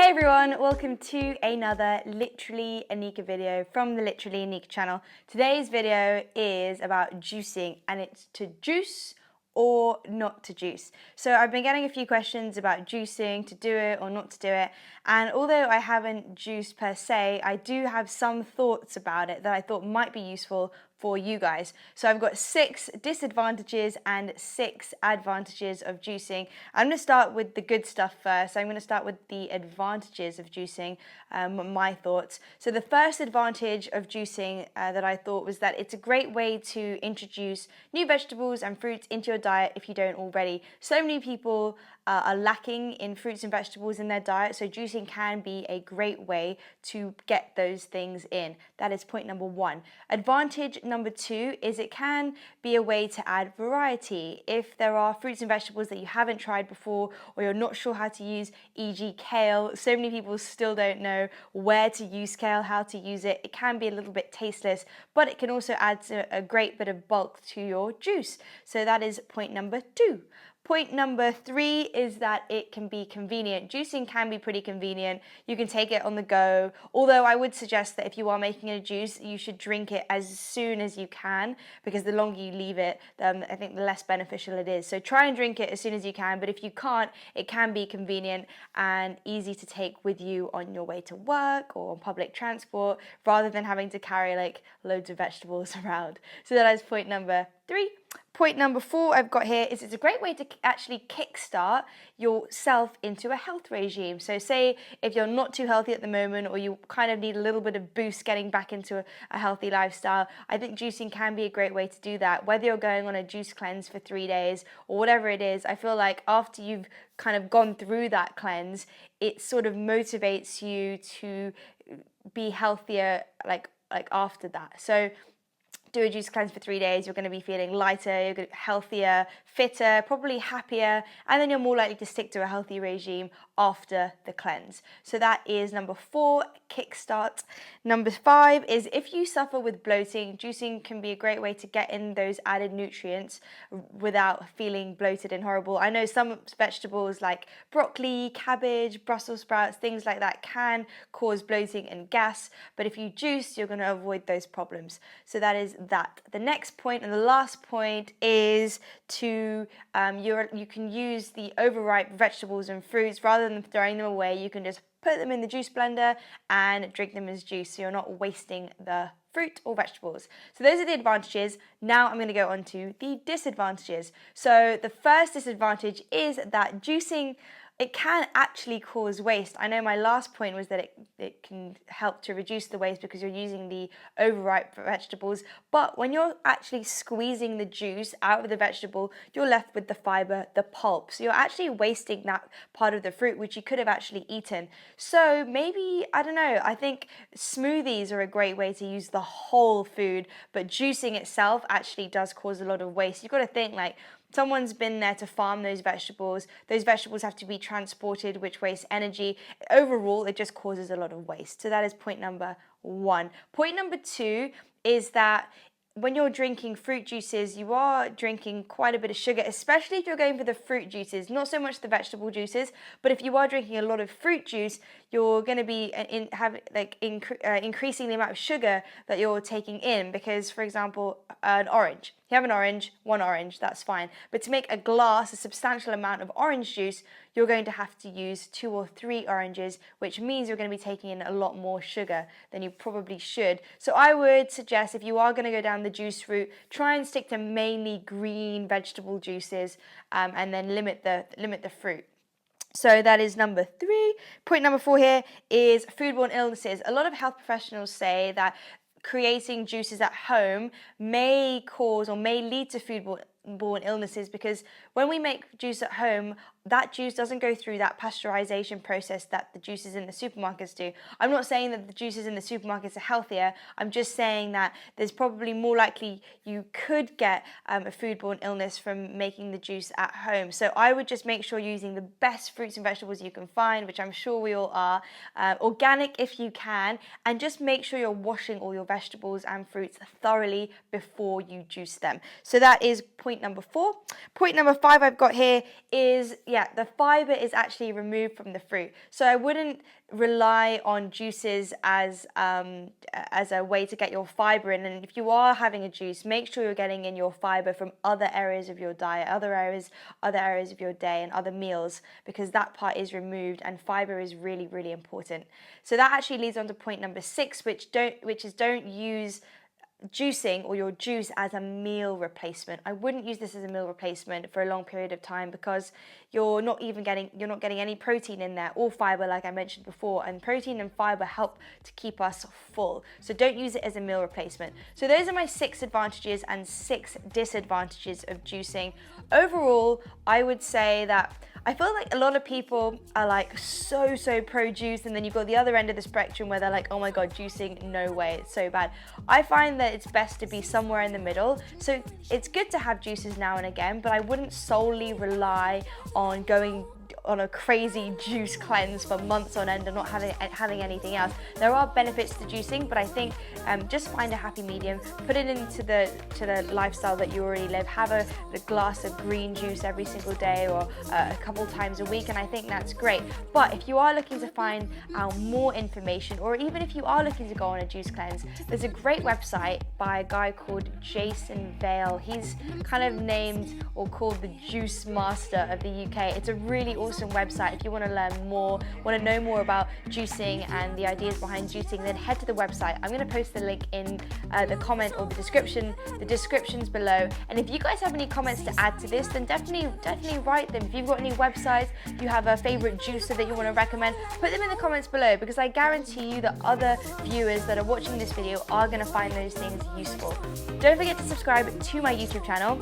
Hey everyone, welcome to another Literally Anika video from the Literally Anika channel. Today's video is about juicing, and it's to juice or not to juice. So I've been getting a few questions about juicing, to do it or not to do it, and although I haven't juiced per se, I do have some thoughts about it that I thought might be useful for you guys. So I've got 6 disadvantages and 6 advantages of juicing. I'm going to start with the good stuff first. I'm going to start with the advantages of juicing, my thoughts. So the first advantage of juicing that I thought was that it's a great way to introduce new vegetables and fruits into your diet if you don't already. So many people are lacking in fruits and vegetables in their diet, so juicing can be a great way to get those things in. That is point number 1. Advantage number 2 is it can be a way to add variety. If there are fruits and vegetables that you haven't tried before, or you're not sure how to use, e.g. kale, so many people still don't know where to use kale, how to use it. It can be a little bit tasteless, but it can also add a great bit of bulk to your juice. So that is point number 2. Point number 3 is that it can be convenient. Juicing can be pretty convenient. You can take it on the go, although I would suggest that if you are making a juice, you should drink it as soon as you can, because the longer you leave it, I think the less beneficial it is. So try and drink it as soon as you can, but if you can't, it can be convenient and easy to take with you on your way to work or on public transport, rather than having to carry like loads of vegetables around. So that is point number 3. Point number 4 I've got here is it's a great way to actually kickstart yourself into a health regime. So say if you're not too healthy at the moment, or you kind of need a little bit of boost getting back into a healthy lifestyle, I think juicing can be a great way to do that. Whether you're going on a juice cleanse for 3 days or whatever it is, I feel like after you've kind of gone through that cleanse, it sort of motivates you to be healthier like after that. So do a juice cleanse for 3 days, you're going to be feeling lighter, you're going to be healthier, fitter, probably happier, and then you're more likely to stick to a healthy regime after the cleanse. So that is number 4, kickstart. Number 5 is if you suffer with bloating, juicing can be a great way to get in those added nutrients without feeling bloated and horrible. I know some vegetables like broccoli, cabbage, Brussels sprouts, things like that can cause bloating and gas, but if you juice, you're going to avoid those problems. So that is that. The next point and the last point is to you can use the overripe vegetables and fruits rather than throwing them away. You can just put them in the juice blender and drink them as juice, so you're not wasting the fruit or vegetables. So those are the advantages. Now I'm going to go on to the disadvantages. So the first disadvantage is that juicing, it can actually cause waste. I know my last point was that it can help to reduce the waste because you're using the overripe vegetables, but when you're actually squeezing the juice out of the vegetable, you're left with the fiber, the pulp. So you're actually wasting that part of the fruit which you could have actually eaten. So maybe, I don't know, I think smoothies are a great way to use the whole food, but juicing itself actually does cause a lot of waste. You've got to think like, someone's been there to farm those vegetables. Those vegetables have to be transported, which wastes energy. Overall, it just causes a lot of waste. So that is point number 1. Point number 2 is that when you're drinking fruit juices, you are drinking quite a bit of sugar, especially if you're going for the fruit juices, not so much the vegetable juices, but if you are drinking a lot of fruit juice, you're going to be increasing the amount of sugar that you're taking in, because, for example, an orange. You have an orange, 1 orange, that's fine. But to make a glass, a substantial amount of orange juice, you're going to have to use 2 or 3 oranges, which means you're going to be taking in a lot more sugar than you probably should. So I would suggest, if you are going to go down the juice route, try and stick to mainly green vegetable juices, and then limit the fruit. So that is number 3. Point number 4 here is foodborne illnesses. A lot of health professionals say that creating juices at home may cause or may lead to foodborne illnesses, because when we make juice at home, that juice doesn't go through that pasteurization process that the juices in the supermarkets do. I'm not saying that the juices in the supermarkets are healthier. I'm just saying that there's probably more likely you could get a foodborne illness from making the juice at home. So I would just make sure you're using the best fruits and vegetables you can find, which I'm sure we all are, organic if you can, and just make sure you're washing all your vegetables and fruits thoroughly before you juice them. So that is point point number 4. Point number 5 I've got here is, the fiber is actually removed from the fruit. So I wouldn't rely on juices as a way to get your fiber in. And if you are having a juice, make sure you're getting in your fiber from other areas of your diet, other areas of your day, and other meals, because that part is removed, and fiber is really, really important. So that actually leads on to point number 6, which is don't use juicing or your juice as a meal replacement. I wouldn't use this as a meal replacement for a long period of time, because you're not getting any protein in there or fiber, like I mentioned before, and protein and fiber help to keep us full. So don't use it as a meal replacement. So those are my 6 advantages and 6 disadvantages of juicing. Overall, I would say that I feel like a lot of people are like so pro juice, and then you've got the other end of the spectrum where they're like, oh my god, juicing, no way, it's so bad. I find that it's best to be somewhere in the middle. So it's good to have juices now and again, but I wouldn't solely rely on going on a crazy juice cleanse for months on end and not having anything else. There are benefits to juicing, but I think just find a happy medium, put it into the lifestyle that you already live. Have a glass of green juice every single day, or a couple times a week, and I think that's great. But if you are looking to find out more information, or even if you are looking to go on a juice cleanse, there's a great website by a guy called Jason Vale. He's kind of named or called the Juice Master of the UK. It's a really awesome website. If you want to learn more, want to know more about juicing and the ideas behind juicing, then head to the website. I'm going to post the link in the comment or the descriptions below. And if you guys have any comments to add to this, then definitely write them. If you've got any websites, you have a favorite juicer that you want to recommend, put them in the comments below, because I guarantee you that other viewers that are watching this video are going to find those things useful. Don't forget to subscribe to my YouTube channel,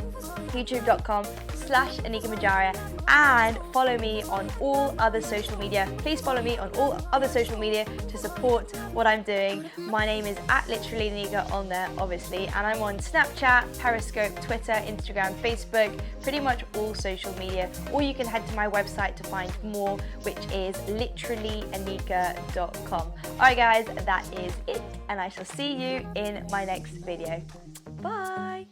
youtube.com/Anika Morjaria, and follow me on all other social media. Please follow me on all other social media to support what I'm doing. My name is @literallyanika on there, obviously, and I'm on Snapchat, Periscope, Twitter, Instagram, Facebook, pretty much all social media. Or you can head to my website to find more, which is literallyanika.com. Alright guys, that is it, and I shall see you in my next video. Bye!